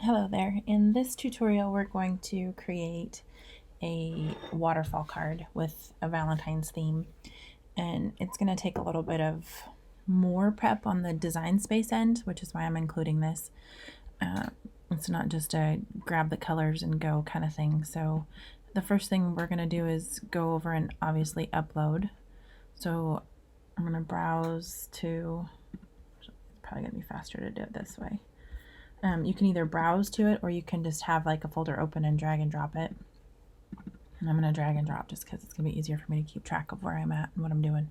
Hello there. In this tutorial, we're going to create a waterfall card with a Valentine's theme, and it's going to take a little bit of more prep on the design space end, which is why I'm including this. It's not just a grab the colors and go kind of thing. So the first thing we're going to do is go over and obviously upload. So I'm going to browse to, it's probably going to be faster to do it this way. You can either browse to it or you can just have like a folder open and drag and drop it. And I'm going to drag and drop just because it's going to be easier for me to keep track of where I'm at and what I'm doing.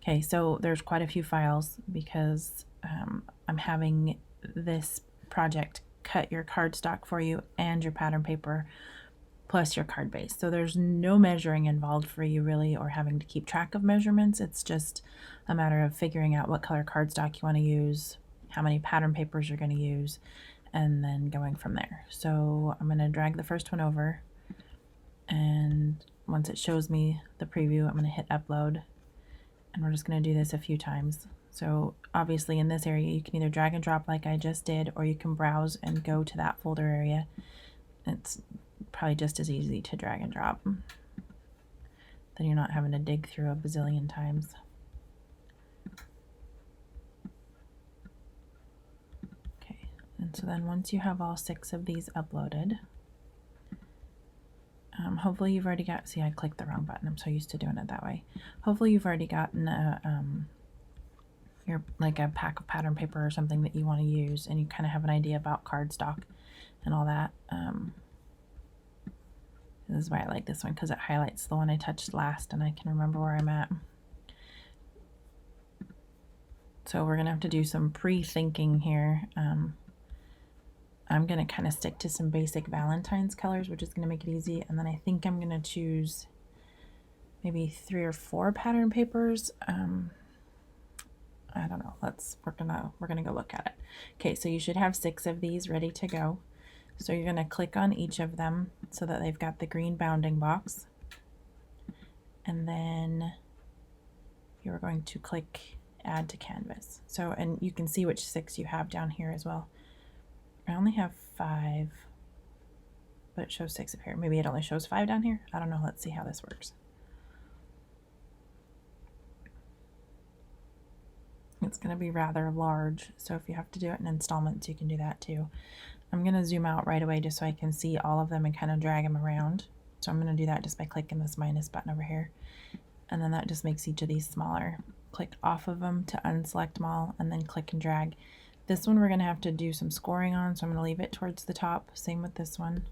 Okay, so there's quite a few files because I'm having this project cut your cardstock for you and your pattern paper plus your card base. So there's no measuring involved for you really, or having to keep track of measurements. It's just a matter of figuring out what color cardstock you want to use, how many pattern papers you're going to use, and then going from there. So I'm going to drag the first one over, and once it shows me the preview, I'm going to hit upload, and we're just going to do this a few times. So obviously in this area you can either drag and drop like I just did, or you can browse and go to that folder area. It's probably just as easy to drag and drop. Then you're not having to dig through a bazillion times. And so then once you have all 6 of these uploaded, hopefully you've already got, see I clicked the wrong button, I'm so used to doing it that way. Hopefully you've already gotten like a pack of pattern paper or something that you want to use, and you kind of have an idea about cardstock and all that. This is why I like this one, because it highlights the one I touched last and I can remember where I'm at. So we're going to have to do some pre-thinking here. I'm going to kind of stick to some basic Valentine's colors, which is going to make it easy. And then I think I'm going to choose maybe 3 or 4 pattern papers. I don't know. We're gonna go look at it. Okay, so you should have 6 of these ready to go. So you're going to click on each of them so that they've got the green bounding box. And then you're going to click add to canvas. So, and you can see which 6 you have down here as well. I only have 5, but it shows 6 up here. Maybe it only shows 5 down here. I don't know. Let's see how this works. It's going to be rather large, so if you have to do it in installments, you can do that too. I'm going to zoom out right away just so I can see all of them and kind of drag them around. So I'm going to do that just by clicking this minus button over here. And then that just makes each of these smaller. Click off of them to unselect them all, and then click and drag. This one we're going to have to do some scoring on, so I'm going to leave it towards the top. Same with this one.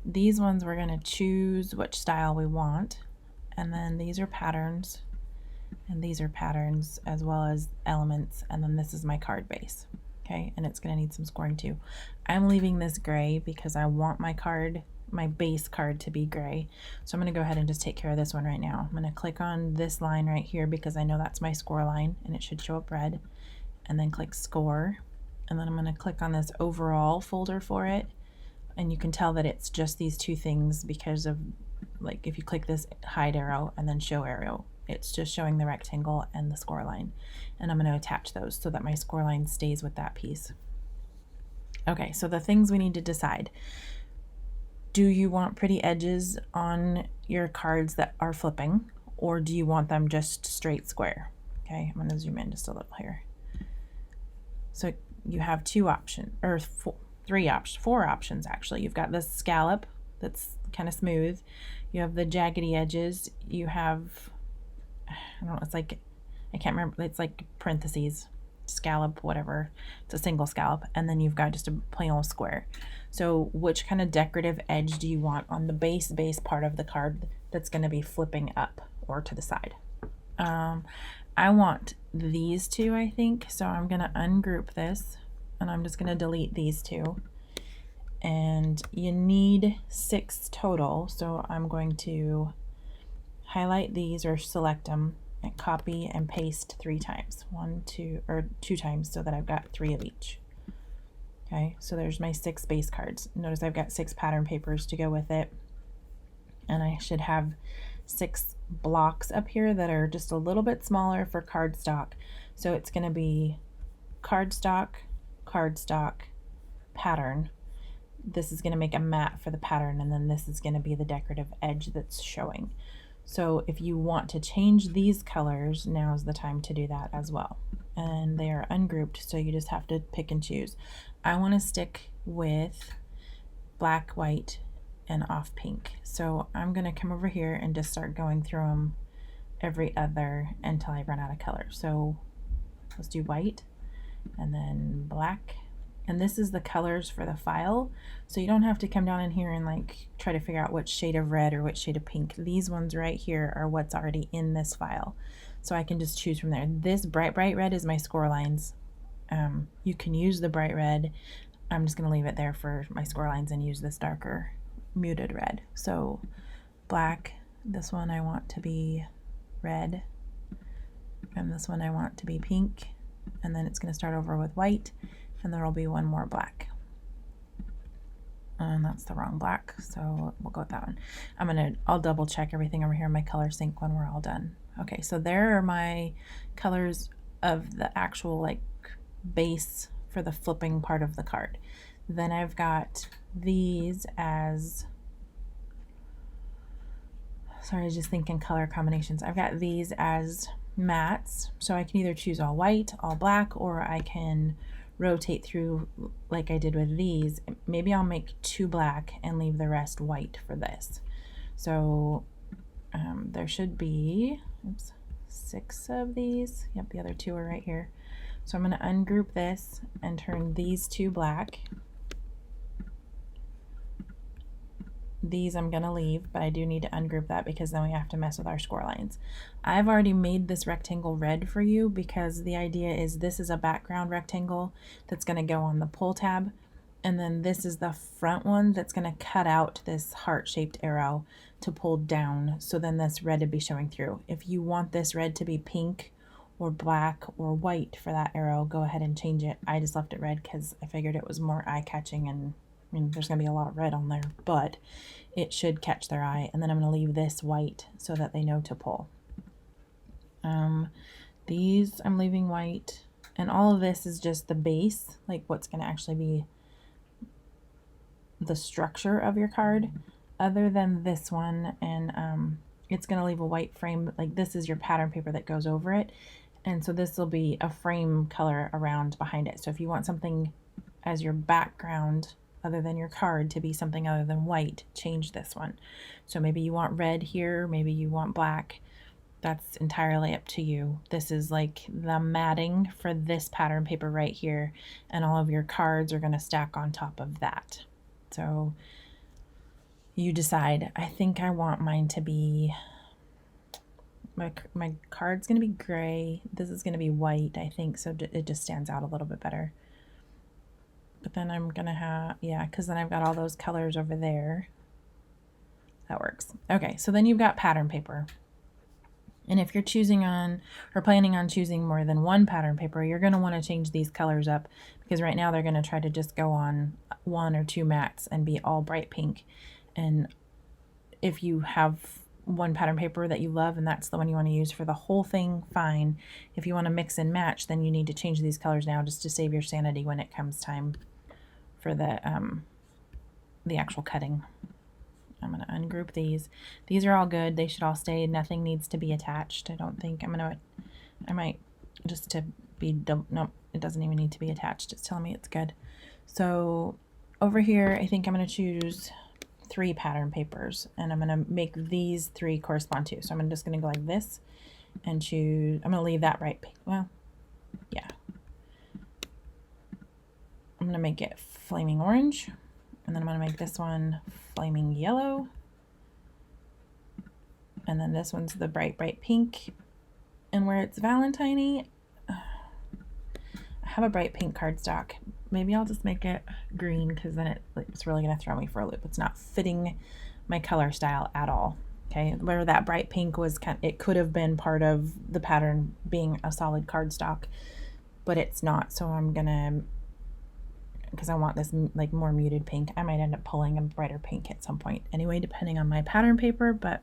These ones we're going to choose which style we want, and then these are patterns, and these are patterns as well as elements, and then this is my card base. Okay, and it's going to need some scoring too. I'm leaving this gray because I want my base card to be gray. So I'm going to go ahead and just take care of this one right now. I'm going to click on this line right here because I know that's my score line, and it should show up red. And then click score, and then I'm going to click on this overall folder for it, and you can tell that it's just these 2 things because of, like, if you click this hide arrow and then show arrow, it's just showing the rectangle and the score line, and I'm going to attach those so that my score line stays with that piece. Okay, so the things we need to decide: do you want pretty edges on your cards that are flipping, or do you want them just straight square? Okay, I'm going to zoom in just a little here. So you have 2 options, or 4 options actually. You've got this scallop that's kind of smooth. You have the jaggedy edges. You have, I don't know, it's like, I can't remember, it's like parentheses, scallop, whatever. It's a single scallop. And then you've got just a plain old square. So which kind of decorative edge do you want on the base part of the card that's going to be flipping up or to the side? I want these 2, I think, so I'm going to ungroup this, and I'm just going to delete these 2. And you need 6 total, so I'm going to highlight these or select them and copy and paste 3 times. 2 times, so that I've got 3 of each. Okay, so there's my 6 base cards. Notice I've got 6 pattern papers to go with it, and I should have 6 blocks up here that are just a little bit smaller for cardstock. So it's going to be cardstock, cardstock, pattern, this is going to make a mat for the pattern, and then this is going to be the decorative edge that's showing. So if you want to change these colors, now is the time to do that as well. And they are ungrouped, so you just have to pick and choose. I want to stick with black, white, and off pink. So I'm going to come over here and just start going through them every other until I run out of color. So let's do white and then black. And this is the colors for the file, so you don't have to come down in here and like try to figure out which shade of red or which shade of pink. These ones right here are what's already in this file, so I can just choose from there. This bright red is my score lines. You can use the bright red. I'm just going to leave it there for my score lines and use this darker muted red. So black, this one I want to be red, and this one I want to be pink, and then it's going to start over with white, and there will be one more black. And that's the wrong black, so we'll go with that one. I'll double check everything over here in my color sync when we're all done. Okay, so there are my colors of the actual like base for the flipping part of the card. Then I've got these as, sorry, I was just thinking color combinations. I've got these as mats, so I can either choose all white, all black, or I can rotate through like I did with these. Maybe I'll make 2 black and leave the rest white for this. So there should be 6 of these. Yep, the other 2 are right here. So I'm going to ungroup this and turn these 2 black. These I'm going to leave, but I do need to ungroup that because then we have to mess with our score lines. I've already made this rectangle red for you because the idea is this is a background rectangle that's going to go on the pull tab, and then this is the front one that's going to cut out this heart-shaped arrow to pull down, so then this red would be showing through. If you want this red to be pink or black or white for that arrow, go ahead and change it. I just left it red because I figured it was more eye-catching, and I mean, there's going to be a lot of red on there, but it should catch their eye. And then I'm going to leave this white so that they know to pull. These I'm leaving white, and all of this is just the base, like what's going to actually be the structure of your card, other than this one. And it's going to leave a white frame, like this is your pattern paper that goes over it. And so this will be a frame color around behind it. So if you want something as your background other than your card to be something other than white, change this one. So maybe you want red here, maybe you want black. That's entirely up to you. This is like the matting for this pattern paper right here, and all of your cards are going to stack on top of that. So you decide. I think I want mine to be, my card's going to be gray. This is going to be white, I think, so it just stands out a little bit better. But then I'm going to have, yeah, because then I've got all those colors over there. That works. Okay, so then you've got pattern paper. And if you're choosing on or planning on choosing more than one pattern paper, you're going to want to change these colors up, because right now they're going to try to just go on 1 or 2 mats and be all bright pink. And if you have one pattern paper that you love and that's the one you want to use for the whole thing, fine. If you want to mix and match, then you need to change these colors now just to save your sanity when it comes time for the actual cutting. I'm going to ungroup these. These are all good. They should all stay. Nothing needs to be attached, I don't think. I might just to be, nope, it doesn't even need to be attached. It's telling me it's good. So over here, I think I'm going to choose 3 pattern papers, and I'm going to make these 3 correspond to. So I'm just going to go like this and choose, I'm going to leave that right pink. Well, yeah. I'm going to make it flaming orange, and then I'm going to make this one flaming yellow, and then this one's the bright pink. And where it's Valentine-y, I have a bright pink cardstock. Maybe I'll just make it green, because then it's really going to throw me for a loop. It's not fitting my color style at all. Okay, where that bright pink was it could have been part of the pattern being a solid cardstock, but it's not. So I'm gonna, because I want this like more muted pink. I might end up pulling a brighter pink at some point anyway, depending on my pattern paper, but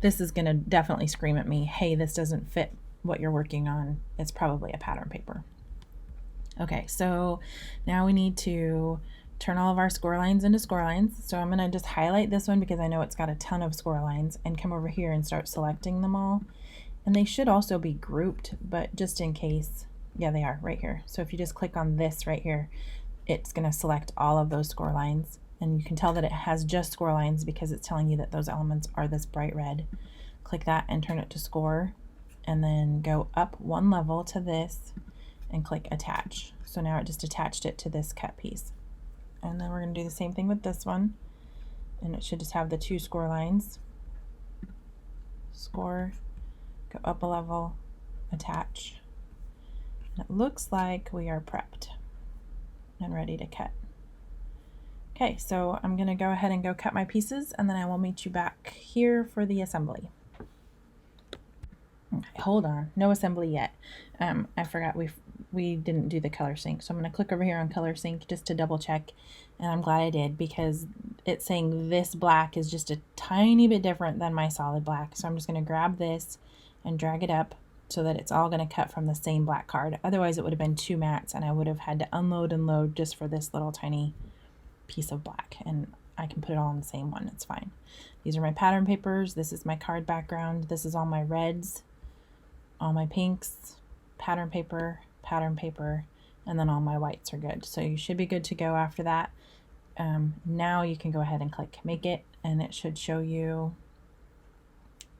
this is gonna definitely scream at me, hey, this doesn't fit what you're working on. It's probably a pattern paper. Okay, so now we need to turn all of our score lines into score lines. So I'm going to just highlight this one because I know it's got a ton of score lines, and come over here and start selecting them all. And they should also be grouped, but just in case, yeah, they are right here. So if you just click on this right here, it's going to select all of those score lines. And you can tell that it has just score lines because it's telling you that those elements are this bright red. Click that and turn it to score, and then go up one level to this and click attach. So now it just attached it to this cut piece. And then we're going to do the same thing with this one, and it should just have the 2 score lines. Score, go up a level, attach. And it looks like we are prepped and ready to cut. Okay, so I'm going to go ahead and go cut my pieces, and then I will meet you back here for the assembly. Okay, hold on, no assembly yet. I forgot we didn't do the color sync, so I'm going to click over here on color sync just to double check, and I'm glad I did because it's saying this black is just a tiny bit different than my solid black. So I'm just going to grab this and drag it up so that it's all going to cut from the same black card. Otherwise it would have been 2 mats and I would have had to unload and load just for this little tiny piece of black, and I can put it all on the same one, it's fine. These are my pattern papers, this is my card background, this is all my reds, all my pinks, pattern paper, and then all my whites are good. So you should be good to go after that. Now you can go ahead and click make it, and it should show you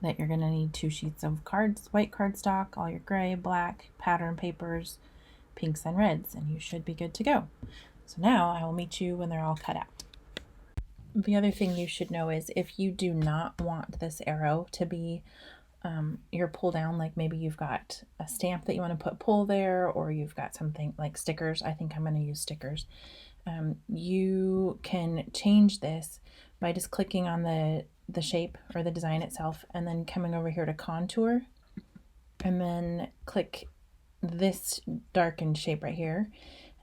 that you're going to need 2 sheets of cards, white cardstock, all your gray, black, pattern papers, pinks and reds, and you should be good to go. So now I will meet you when they're all cut out. The other thing you should know is if you do not want this arrow to be your pull down, like maybe you've got a stamp that you want to put pull there, or you've got something like stickers. I think I'm going to use stickers. You can change this by just clicking on the shape or the design itself, and then coming over here to contour, and then click this darkened shape right here,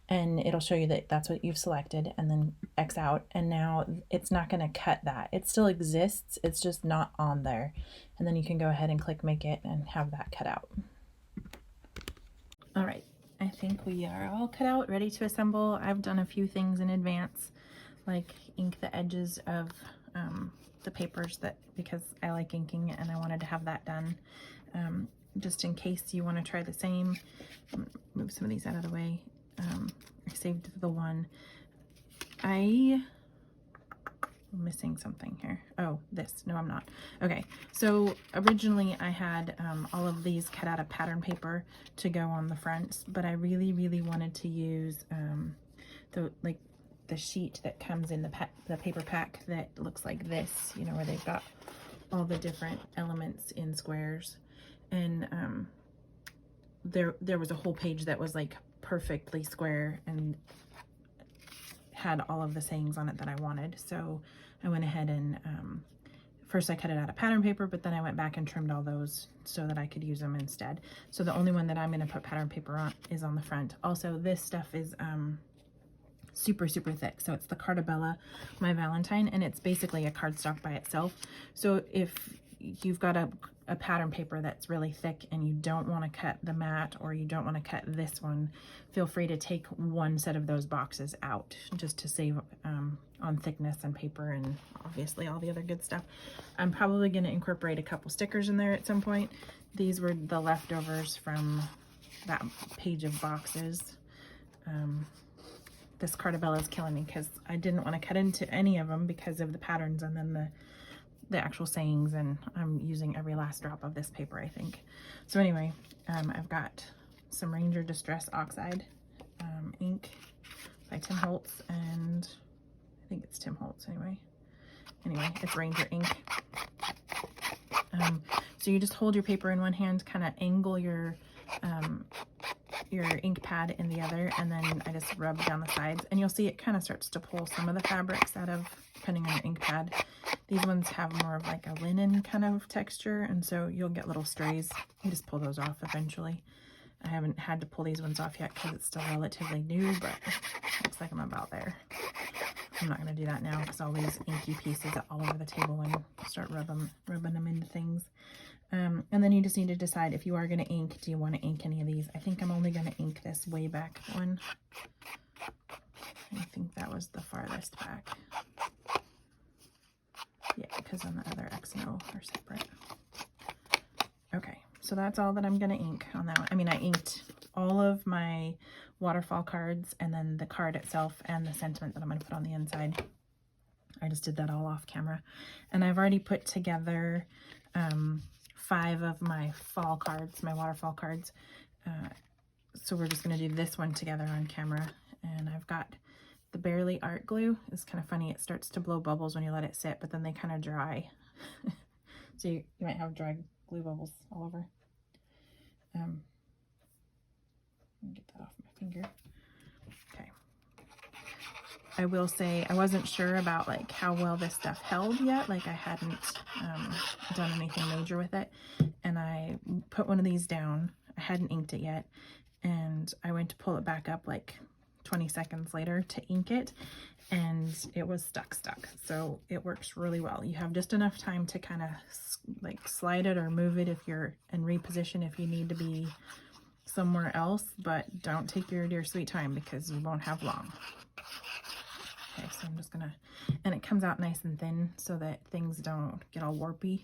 and it'll show you that that's what you've selected, and then X out, and now it's not going to cut that. It still exists, it's just not on there. And then you can go ahead and click make it and have that cut out. All right, I think we are all cut out, ready to assemble. I've done a few things in advance, like ink the edges of the papers, that because I like inking and I wanted to have that done. Just in case you want to try the same, move some of these out of the way. I saved the one. I'm missing something here. Oh, this. No, I'm not. Okay, so originally I had all of these cut out of pattern paper to go on the fronts, but I really wanted to use the sheet that comes in the paper pack that looks like this, you know, where they've got all the different elements in squares. And there was a whole page that was like perfectly square and had all of the sayings on it that I wanted. So I went ahead and first I cut it out of pattern paper, but then I went back and trimmed all those so that I could use them instead. So the only one that I'm going to put pattern paper on is on the front. Also, this stuff is super thick. So it's the Cartabella, my Valentine, and it's basically a cardstock by itself. So if you've got a pattern paper that's really thick and you don't want to cut the mat, or you don't want to cut this one, feel free to take one set of those boxes out just to save on thickness and paper and obviously all the other good stuff. I'm probably going to incorporate a couple stickers in there at some point. These were the leftovers from that page of boxes. This Cartabella is killing me because I didn't want to cut into any of them because of the patterns and then the actual sayings, and I'm using every last drop of this paper, I think. So anyway, I've got some Ranger Distress Oxide ink by Tim Holtz, and I think it's Tim Holtz anyway. Anyway, it's Ranger ink. So you just hold your paper in one hand, kind of angle your ink pad in the other, and then I just rub down the sides, and you'll see it kind of starts to pull some of the fabrics out of, depending on your ink pad. These ones have more of like a linen kind of texture, and so you'll get little strays. You just pull those off eventually. I haven't had to pull these ones off yet because it's still relatively new, but looks like I'm about there. I'm not going to do that now because all these inky pieces are all over the table and start rubbing them into things. And then you just need to decide if you are going to ink, do you want to ink any of these? I think I'm only going to ink this way back one. I think that was the farthest back. Yeah, because then the other X and O are separate. Okay, so that's all that I'm going to ink on that one. I mean, I inked all of my waterfall cards and then the card itself and the sentiment that I'm going to put on the inside. I just did that all off camera. And I've already put together 5 of my fall cards, my waterfall cards. So we're just going to do this one together on camera. And I've got the Barely Art glue. It's kind of funny. It starts to blow bubbles when you let it sit, but then they kind of dry. So you might have dry glue bubbles all over. Let me get that off my finger. Okay. I will say I wasn't sure about like how well this stuff held yet. Like I hadn't done anything major with it. And I put one of these down. I hadn't inked it yet. And I went to pull it back up like 20 seconds later to ink it. And it was stuck. So it works really well. You have just enough time to kind of like slide it or move it if you're in reposition if you need to be somewhere else, but don't take your dear sweet time because you won't have long. Okay, so I'm just gonna, and it comes out nice and thin so that things don't get all warpy.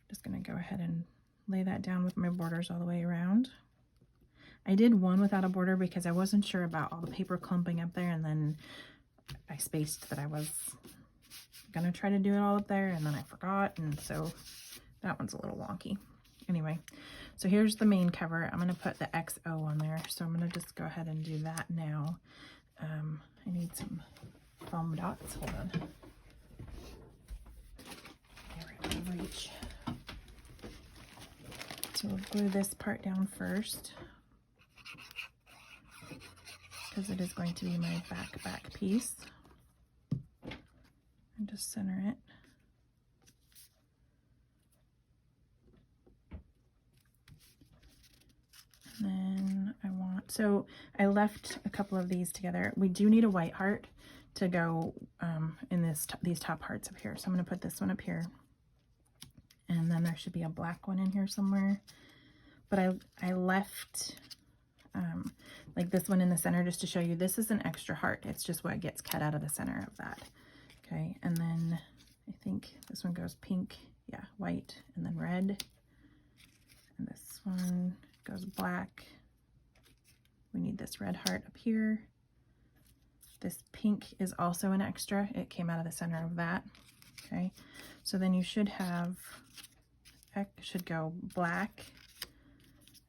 Just gonna go ahead and lay that down with my borders all the way around. I did one without a border because I wasn't sure about all the paper clumping up there, and then I spaced that I was gonna try to do it all up there, and then I forgot, and so that one's a little wonky. Anyway, so here's the main cover. I'm gonna put the XO on there, so I'm gonna just go ahead and do that now. I need some foam dots. Hold on. They're out of reach. So we'll glue this part down first, because it is going to be my back piece. And just center it. And then I want, so I left a couple of these together. We do need a white heart to go in these top hearts up here. So I'm going to put this one up here. And then there should be a black one in here somewhere. But I left like this one in the center just to show you this is an extra heart. It's just what gets cut out of the center of that. Okay, and then I think this one goes pink, yeah, white, and then red. And this one goes black. We need this red heart up here. This pink is also an extra. It came out of the center of that. Okay, so then you should have, should go black,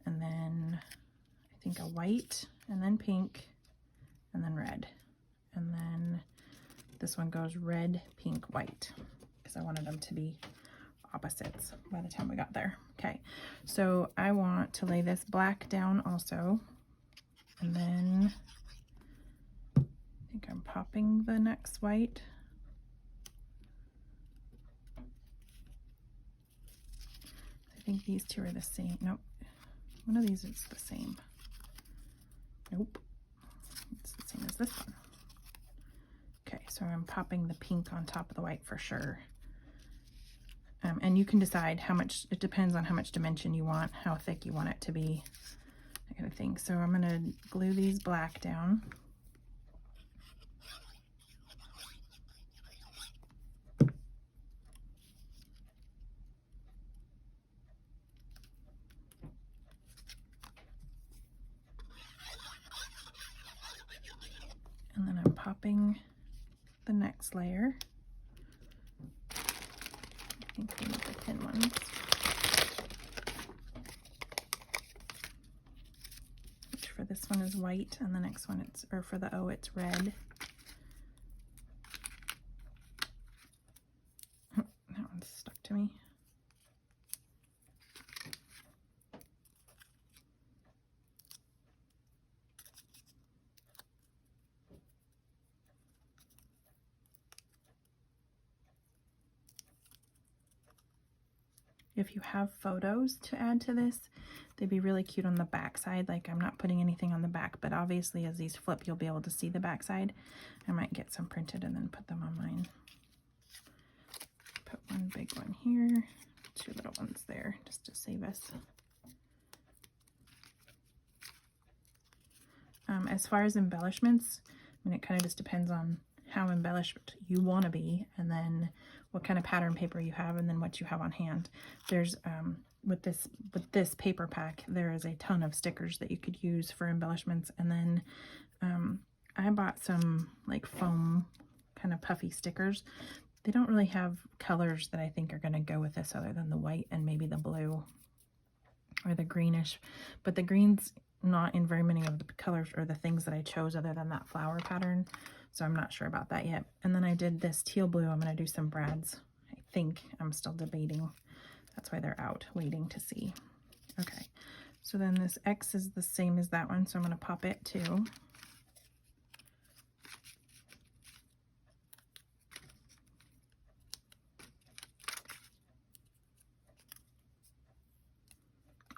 and then I think a white, and then pink, and then red. And then this one goes red, pink, white, because I wanted them to be opposites by the time we got there. Okay, so I want to lay this black down also, and then I think I'm popping the next white. I think these two are the same. Nope, one of these is the same. Nope, it's the same as this one. Okay, so I'm popping the pink on top of the white for sure. And you can decide how much, it depends on how much dimension you want, how thick you want it to be, that kind of thing. So I'm going to glue these black down. And then I'm popping the next layer. I think we need the thin ones. Which for this one is white, and the next one it's, or for the O it's red. That one's stuck to me. If you have photos to add to this, they'd be really cute on the back side. Like, I'm not putting anything on the back, but obviously as these flip, you'll be able to see the back side. I might get some printed and then put them on mine. Put one big one here, 2 little ones there, just to save us. As far as embellishments, And it kind of just depends on how embellished you want to be, and then what kind of pattern paper you have, and then what you have on hand. There's with this paper pack, there is a ton of stickers that you could use for embellishments. And then I bought some like foam kind of puffy stickers. They don't really have colors that I think are going to go with this other than the white and maybe the blue or the greenish, but the green's not in very many of the colors or the things that I chose other than that flower pattern, so I'm not sure about that yet. And then I did this teal blue. I'm going to do some brads. I think I'm still debating. That's why they're out waiting to see. Okay, so then this X is the same as that one, so I'm going to pop it too.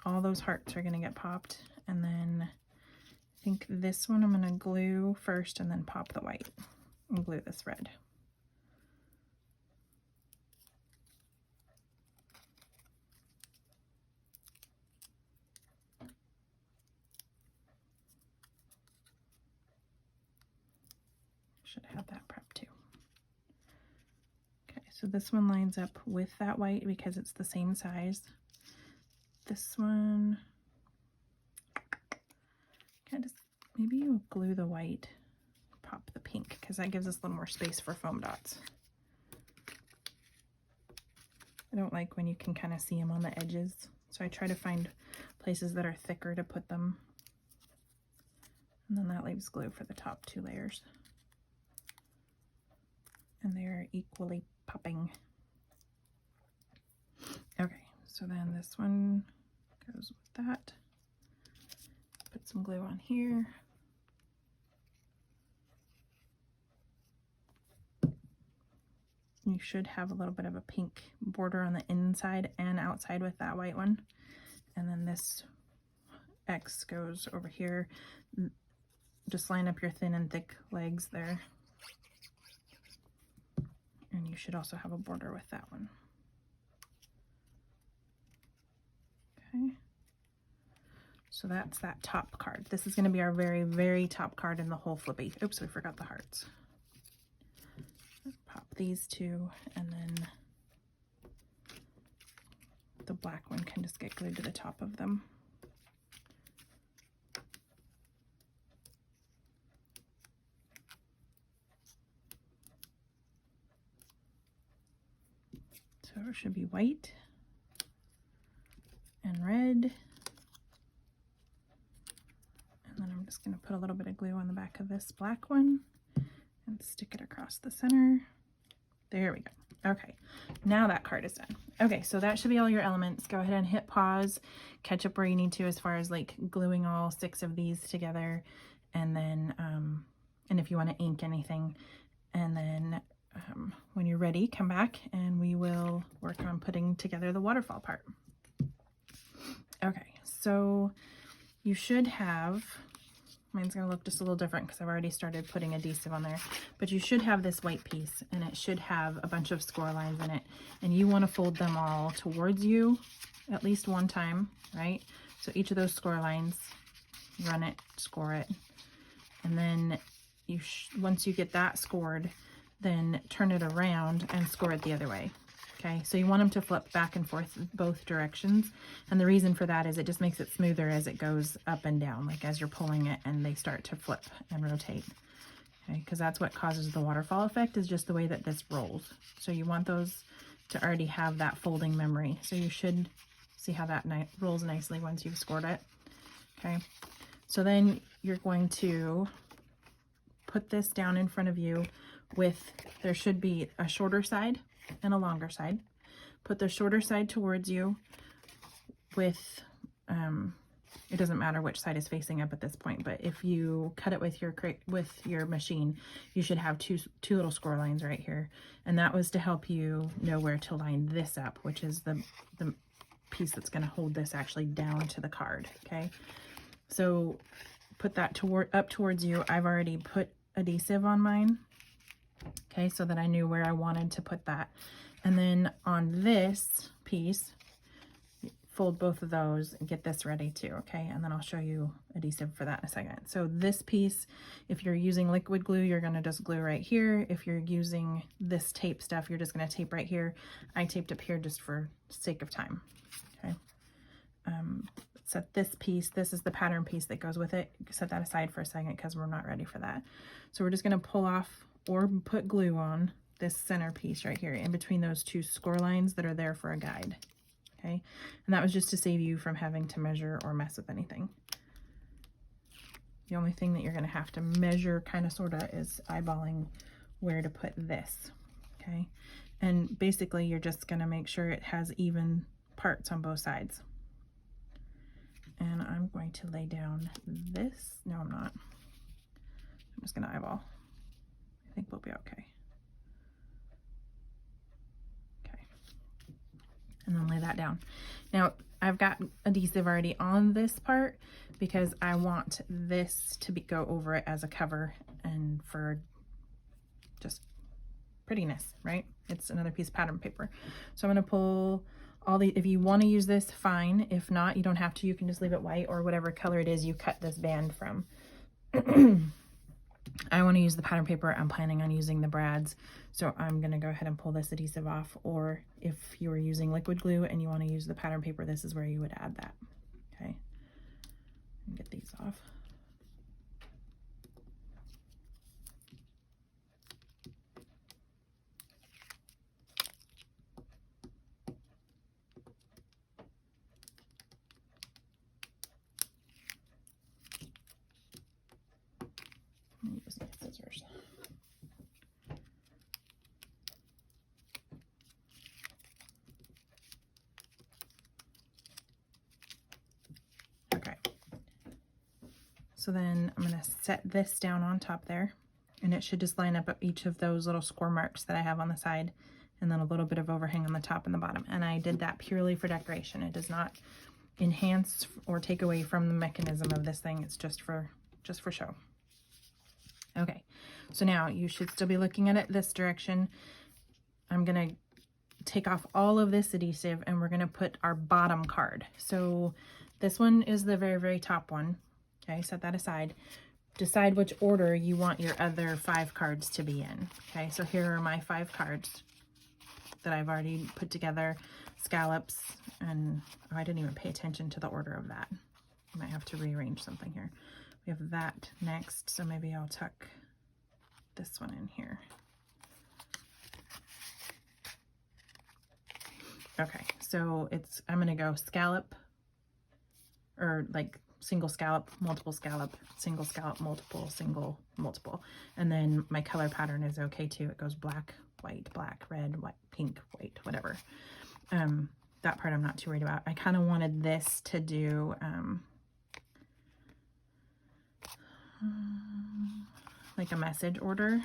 All those hearts are going to get popped, and then I think this one I'm going to glue first and then pop the white and glue this red. Should have that prep too. Okay, so this one lines up with that white because it's the same size. This one, kind of, maybe you glue the white, pop the pink, because that gives us a little more space for foam dots. I don't like when you can kind of see them on the edges, so I try to find places that are thicker to put them. And then that leaves glue for the top two layers. And they're equally popping. Okay, so then this one goes with that. Put some glue on here. You should have a little bit of a pink border on the inside and outside with that white one. And then this X goes over here. Just line up your thin and thick legs there. And you should also have a border with that one. Okay. So that's that top card. This is going to be our very, very top card in the whole flippy. Oops, we forgot the hearts. Pop these two, and then the black one can just get glued to the top of them. So it should be white and red. And then I'm just going to put a little bit of glue on the back of this black one and stick it across the center. There we go. Okay, now that card is done. Okay, so that should be all your elements. Go ahead and hit pause, catch up where you need to as far as like gluing all 6 of these together, and then and if you want to ink anything, and then when you're ready, come back and we will work on putting together the waterfall part. Okay, so you should have, mine's going to look just a little different because I've already started putting adhesive on there, but you should have this white piece, and it should have a bunch of score lines in it, and you want to fold them all towards you at least one time, right? So each of those score lines, run it, score it, and then you once you get that scored, then turn it around and score it the other way. Okay, so you want them to flip back and forth both directions, and the reason for that is it just makes it smoother as it goes up and down, like as you're pulling it and they start to flip and rotate. Okay, because that's what causes the waterfall effect, is just the way that this rolls. So you want those to already have that folding memory. So you should see how that rolls nicely once you've scored it. Okay, so then you're going to put this down in front of you with, there should be a shorter side and a longer side. Put the shorter side towards you with, it doesn't matter which side is facing up at this point, but if you cut it with your machine, you should have two little score lines right here. And that was to help you know where to line this up, which is the piece that's going to hold this actually down to the card. Okay, so put that up towards you. I've already put adhesive on mine, okay, so that I knew where I wanted to put that. And then on this piece, fold both of those and get this ready too, okay? And then I'll show you adhesive for that in a second. So this piece, if you're using liquid glue, you're gonna just glue right here. If you're using this tape stuff, you're just gonna tape right here. I taped up here just for sake of time, okay? Set this piece, this is the pattern piece that goes with it. Set that aside for a second because we're not ready for that. So we're just gonna pull off or put glue on this center piece right here in between those two score lines that are there for a guide. Okay, and that was just to save you from having to measure or mess with anything. The only thing that you're going to have to measure kind of sort of is eyeballing where to put this. Okay, and basically you're just going to make sure it has even parts on both sides. And I'm going to lay down this. No, I'm not. I'm just going to eyeball. I think we'll be okay. And then lay that down. Now I've got adhesive already on this part because I want this to go over it as a cover and for just prettiness, right? It's another piece of pattern paper. So I'm going to pull all the, if you want to use this, fine. If not, you don't have to. You can just leave it white or whatever color it is you cut this band from. I want to use the pattern paper. I'm planning on using the brads, so I'm going to go ahead and pull this adhesive off. Or if you were using liquid glue and you want to use the pattern paper, this is where you would add that. Okay, get these off. Use the scissors. Okay. So then I'm going to set this down on top there, and it should just line up at each of those little score marks that I have on the side, and then a little bit of overhang on the top and the bottom. And I did that purely for decoration. It does not enhance or take away from the mechanism of this thing. It's just for show. Okay, so now you should still be looking at it this direction. I'm going to take off all of this adhesive and we're going to put our bottom card. So this one is the very, very top one. Okay, set that aside. Decide which order you want your other 5 cards to be in. Okay, so here are my 5 cards that I've already put together. Scallops, and oh, I didn't even pay attention to the order of that. I might have to rearrange something here. We have that next, so maybe I'll tuck this one in here. Okay, so I'm gonna go scallop, or like single scallop, multiple scallop, single scallop, multiple, single, multiple. And then my color pattern is okay too. It goes black, white, red, white, pink, white, whatever. That part I'm not too worried about. I kind of wanted this to do like a message order.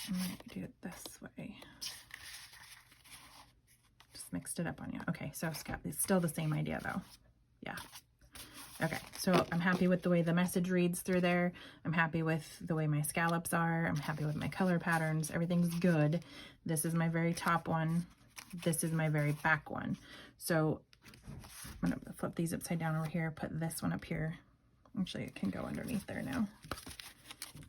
I'm going to do it this way. Just mixed it up on you. Okay, so it's still the same idea though. Yeah. Okay, so I'm happy with the way the message reads through there. I'm happy with the way my scallops are. I'm happy with my color patterns. Everything's good. This is my very top one. This is my very back one. So I'm going to flip these upside down over here, put this one up here. Actually, it can go underneath there now.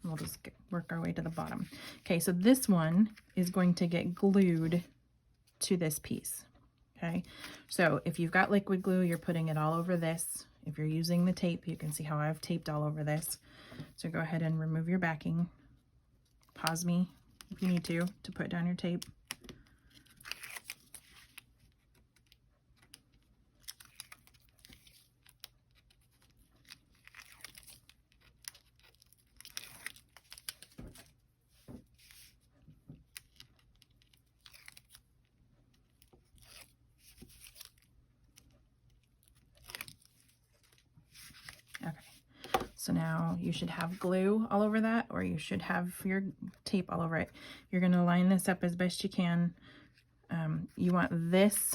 We'll just work our way to the bottom. Okay, so this one is going to get glued to this piece. Okay, so if you've got liquid glue, you're putting it all over this. If you're using the tape, you can see how I've taped all over this. So go ahead and remove your backing. Pause me if you need to put down your tape. So now you should have glue all over that, or you should have your tape all over it. You're going to line this up as best you can. You want this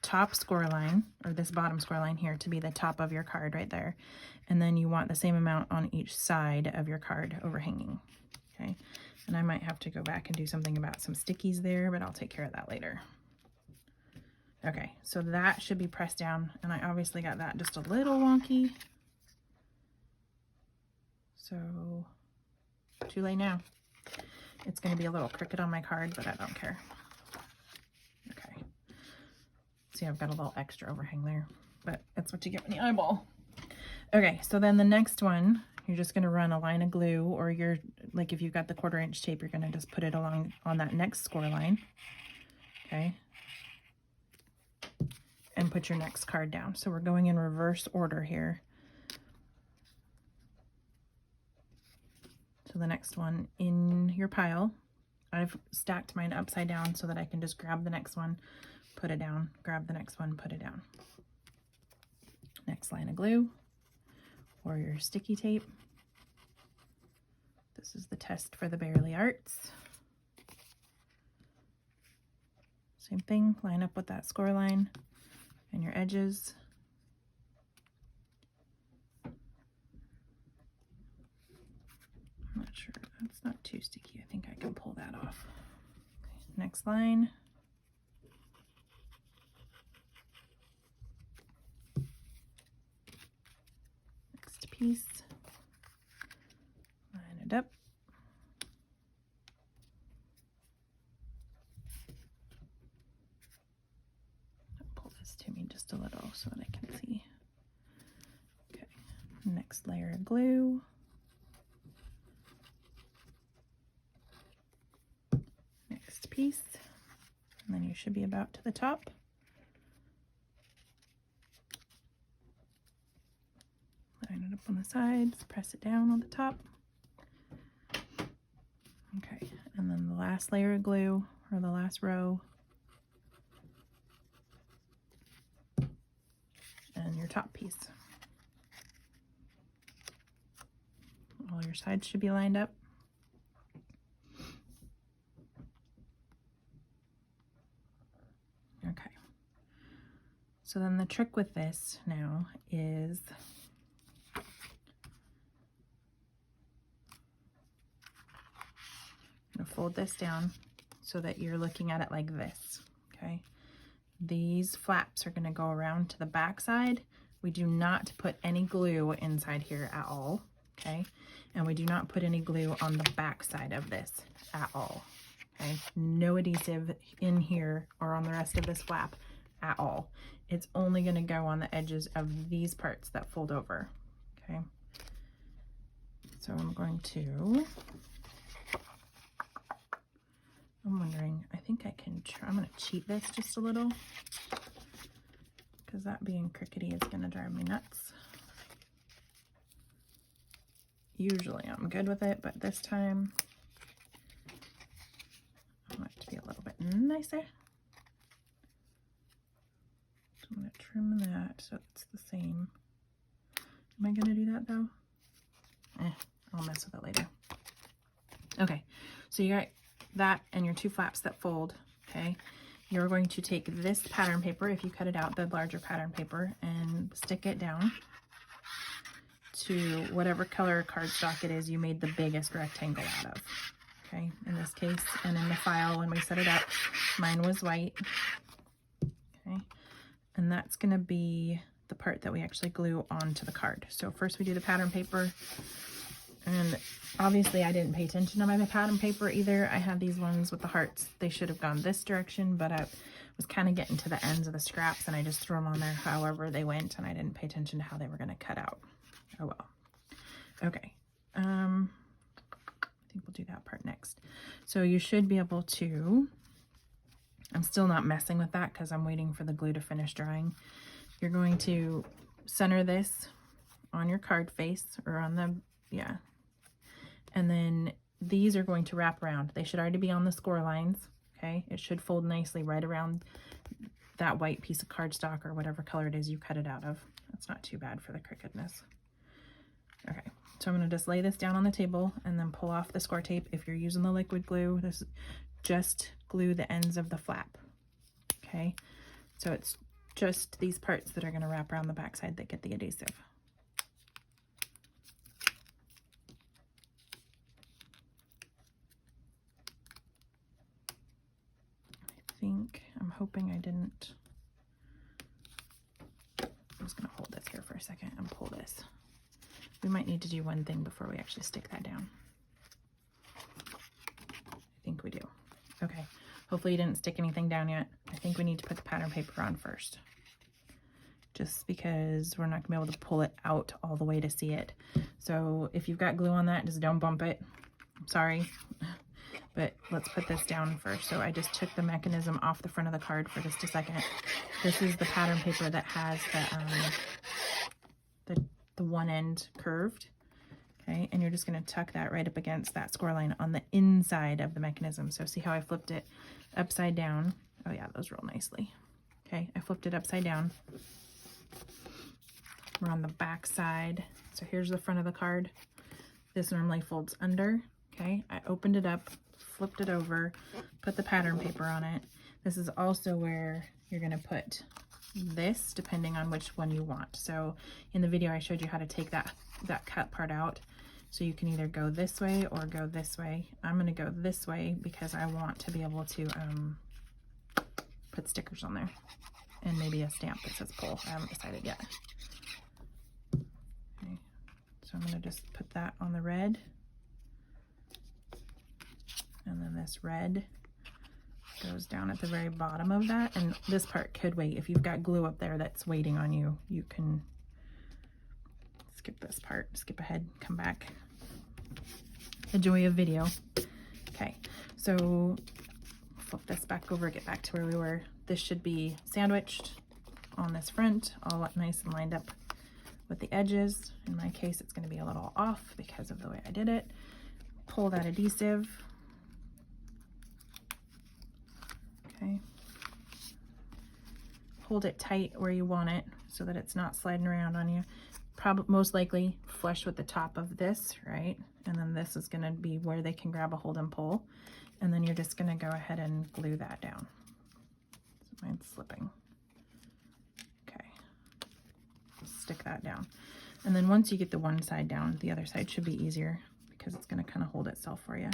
top score line, or this bottom score line here, to be the top of your card right there. And then you want the same amount on each side of your card overhanging. Okay, and I might have to go back and do something about some stickies there, but I'll take care of that later. Okay, so that should be pressed down, and I obviously got that just a little wonky. So, too late now. It's going to be a little crooked on my card, but I don't care. Okay. See, I've got a little extra overhang there, but that's what you get when you eyeball. Okay, so then the next one, you're just going to run a line of glue, or you're, like if you've got the 1/4 inch tape, you're going to just put it along on that next score line. Okay. And put your next card down. So we're going in reverse order here. So the next one in your pile, I've stacked mine upside down so that I can just grab the next one, put it down, grab the next one, put it down. Next line of glue or your sticky tape. This is the test for the Barely Arts. Same thing, line up with that score line and your edges. I'm not sure, that's not too sticky. I think I can pull that off. Okay, next line. Next piece. Line it up. Pull this to me just a little so that I can see. Okay, next layer of glue. Next piece, and then you should be about to the top. Line it up on the sides, press it down on the top. Okay, and then the last layer of glue, or the last row, and your top piece. All your sides should be lined up. Okay, so then the trick with this now is I'm gonna fold this down so that you're looking at it like this, okay? These flaps are gonna go around to the back side. We do not put any glue inside here at all, okay? And we do not put any glue on the back side of this at all. Okay, no adhesive in here or on the rest of this flap at all. It's only going to go on the edges of these parts that fold over. Okay, so I'm going to, I'm wondering, I think I can try, I'm going to cheat this just a little because that being crickety is going to drive me nuts. Usually I'm good with it, but this time I want it to be a little bit nicer. So I'm going to trim that so it's the same. Am I going to do that though? I'll mess with it later. Okay, so you got that and your two flaps that fold, okay? You're going to take this pattern paper, if you cut it out, the larger pattern paper, and stick it down to whatever color cardstock it is you made the biggest rectangle out of. Okay, in this case, and in the file when we set it up, mine was white. Okay, and that's going to be the part that we actually glue onto the card. So first we do the pattern paper, and obviously I didn't pay attention to my pattern paper either. I had these ones with the hearts. They should have gone this direction, but I was kind of getting to the ends of the scraps and I just threw them on there however they went, and I didn't pay attention to how they were going to cut out. Oh well. Okay. I think we'll do that part next. So you should be able to, I'm still not messing with that because I'm waiting for the glue to finish drying. You're going to center this on your card face or on the, yeah. And then these are going to wrap around. They should already be on the score lines. Okay. It should fold nicely right around that white piece of cardstock or whatever color it is you cut it out of. That's not too bad for the crookedness. Okay, so I'm going to just lay this down on the table and then pull off the score tape. If you're using the liquid glue, this just glue the ends of the flap. Okay, so it's just these parts that are going to wrap around the backside that get the adhesive. think, I'm hoping I didn't. I'm just gonna hold this here for a second and pull this. We might need to do one thing before we actually stick that down. I think we do. Okay, hopefully you didn't stick anything down yet. I think we need to put the pattern paper on first, just because we're not gonna be able to pull it out all the way to see it. So if you've got glue on that, just don't bump it. I'm sorry, but let's put this down first. So I just took the mechanism off the front of the card for just a second. This is the pattern paper that has the one end curved. Okay, and you're just going to tuck that right up against that score line on the inside of the mechanism. So see how I flipped it upside down? Oh yeah, those roll nicely. Okay, I flipped it upside down. We're on the back side. So here's the front of the card. This normally folds under. Okay, I opened it up, flipped it over, put the pattern paper on it. This is also where you're going to put this, depending on which one you want. So in the video I showed you how to take that cut part out. So you can either go this way or go this way. I'm going to go this way because I want to be able to put stickers on there and maybe a stamp that says pull. I haven't decided yet. Okay, so I'm going to just put that on the red, and then this red goes down at the very bottom of that, and this part could wait. If you've got glue up there that's waiting on you, you can skip this part, skip ahead, come back. The joy of video. Okay, so flip this back over, get back to where we were. This should be sandwiched on this front, all nice and lined up with the edges. In my case, it's going to be a little off because of the way I did it. Pull that adhesive. Okay. Hold it tight where you want it so that it's not sliding around on you. Probably most likely flush with the top of this, right? And then this is going to be where they can grab a hold and pull. And then you're just going to go ahead and glue that down. So mine's slipping. Okay. Stick that down. And then once you get the one side down, the other side should be easier because it's going to kind of hold itself for you.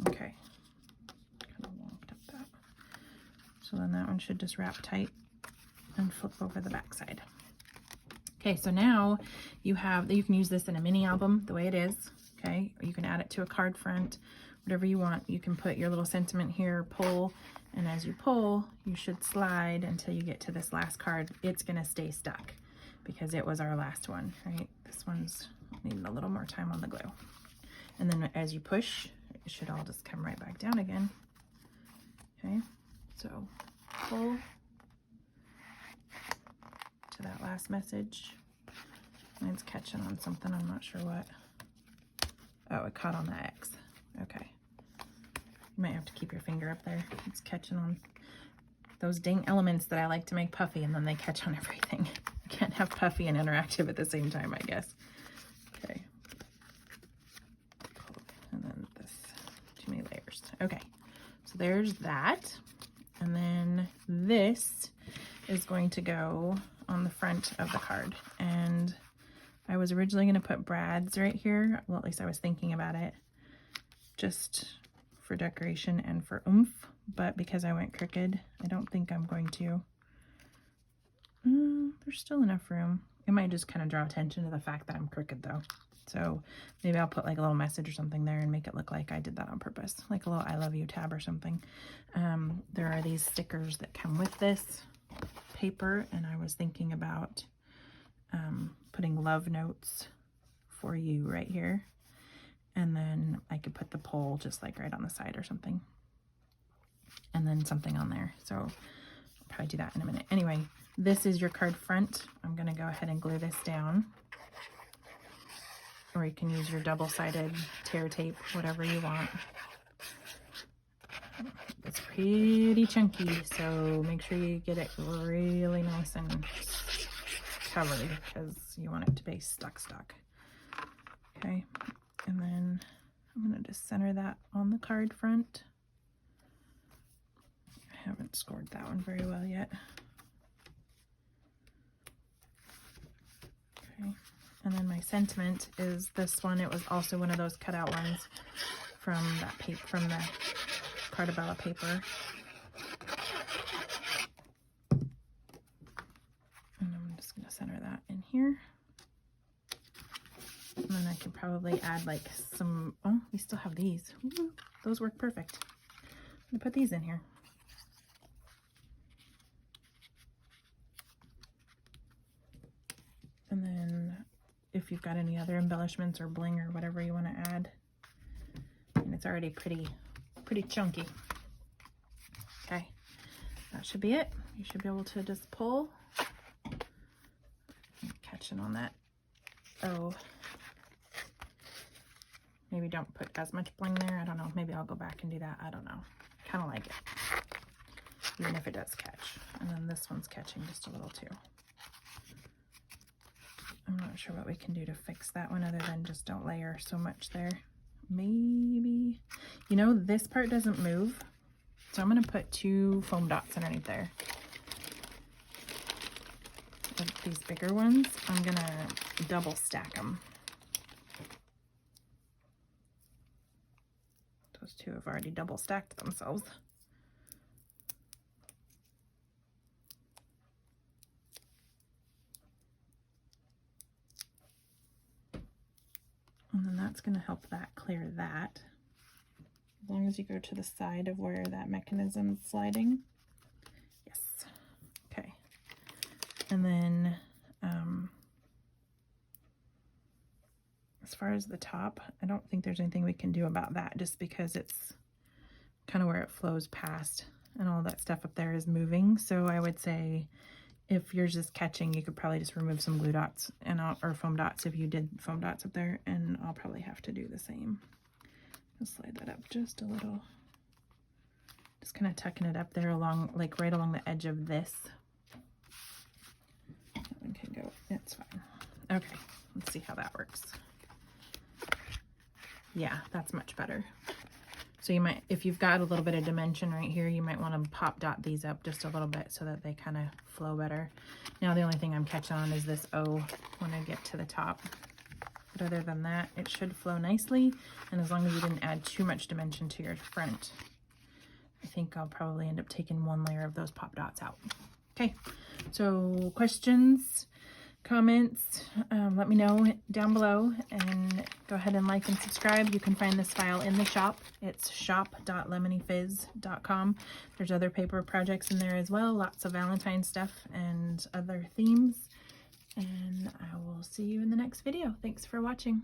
Okay, kind of wonked up that. So then that one should just wrap tight and flip over the back side. Okay, so now you can use this in a mini album the way it is. Okay, or you can add it to a card front, whatever you want. You can put your little sentiment here, pull, and as you pull, you should slide until you get to this last card. It's gonna stay stuck because it was our last one, right? This one's needing a little more time on the glue. And then as you push, it should all just come right back down again. Okay, so pull to that last message. Mine's catching on something, I'm not sure what. Oh, it caught on the X. Okay. You might have to keep your finger up there. It's catching on those dang elements that I like to make puffy, and then they catch on everything. You can't have puffy and interactive at the same time, I guess. Okay. And then this, too many layers. Okay, so there's that. And then this is going to go on the front of the card. And I was originally going to put brads right here. Well, at least I was thinking about it, just for decoration and for oomph. But because I went crooked, I don't think I'm going to. There's still enough room. It might just kind of draw attention to the fact that I'm crooked though. So maybe I'll put like a little message or something there and make it look like I did that on purpose, like a little I love you tab or something. There are these stickers that come with this paper, and I was thinking about putting love notes for you right here, and then I could put the poll just like right on the side or something, and then something on there. So I'll probably do that in a minute. Anyway, this is your card front. I'm going to go ahead and glue this down, or you can use your double-sided tear tape, whatever you want. It's pretty chunky, so make sure you get it really nice and covered because you want it to be stuck. Okay, and then I'm going to just center that on the card front. I haven't scored that one very well yet. Okay, and then my sentiment is this one. It was also one of those cutout ones from that paper, from the Cartabella paper. And I'm just going to center that in here. And then I could probably add like some, oh, we still have these. Ooh, those work perfect. I'm going to put these in here. And then if you've got any other embellishments or bling or whatever you want to add, and it's already pretty chunky. Okay, that should be it. You should be able to just pull. Catching on that. Oh, maybe don't put as much bling there. I don't know. Maybe I'll go back and do that. I don't know. Kind of like it, even if it does catch. And then this one's catching just a little too. I'm not sure what we can do to fix that one other than just don't layer so much there. Maybe, you know, this part doesn't move, so I'm going to put 2 foam dots underneath there. These bigger ones, I'm going to double stack them. Those 2 have already double stacked themselves. And then that's going to help that clear that. As long as you go to the side of where that mechanism is sliding. Yes. Okay. And then as far as the top, I don't think there's anything we can do about that just because it's kind of where it flows past and all that stuff up there is moving. So I would say if yours is catching, you could probably just remove some glue dots and or foam dots if you did foam dots up there, and I'll probably have to do the same. I'll slide that up just a little. Just kind of tucking it up there along, like right along the edge of this. That one can go, it's fine. Okay, let's see how that works. Yeah, that's much better. So you might, if you've got a little bit of dimension right here, you might want to pop dot these up just a little bit so that they kind of flow better. Now the only thing I'm catching on is this O when I get to the top. But other than that, it should flow nicely. And as long as you didn't add too much dimension to your front, I think I'll probably end up taking 1 layer of those pop dots out. Okay, so questions, comments, let me know down below, and go ahead and like and subscribe. You can find this file in the shop. It's shop.lemonyfizz.com. There's other paper projects in there as well, lots of Valentine stuff and other themes, and I will see you in the next video. Thanks for watching.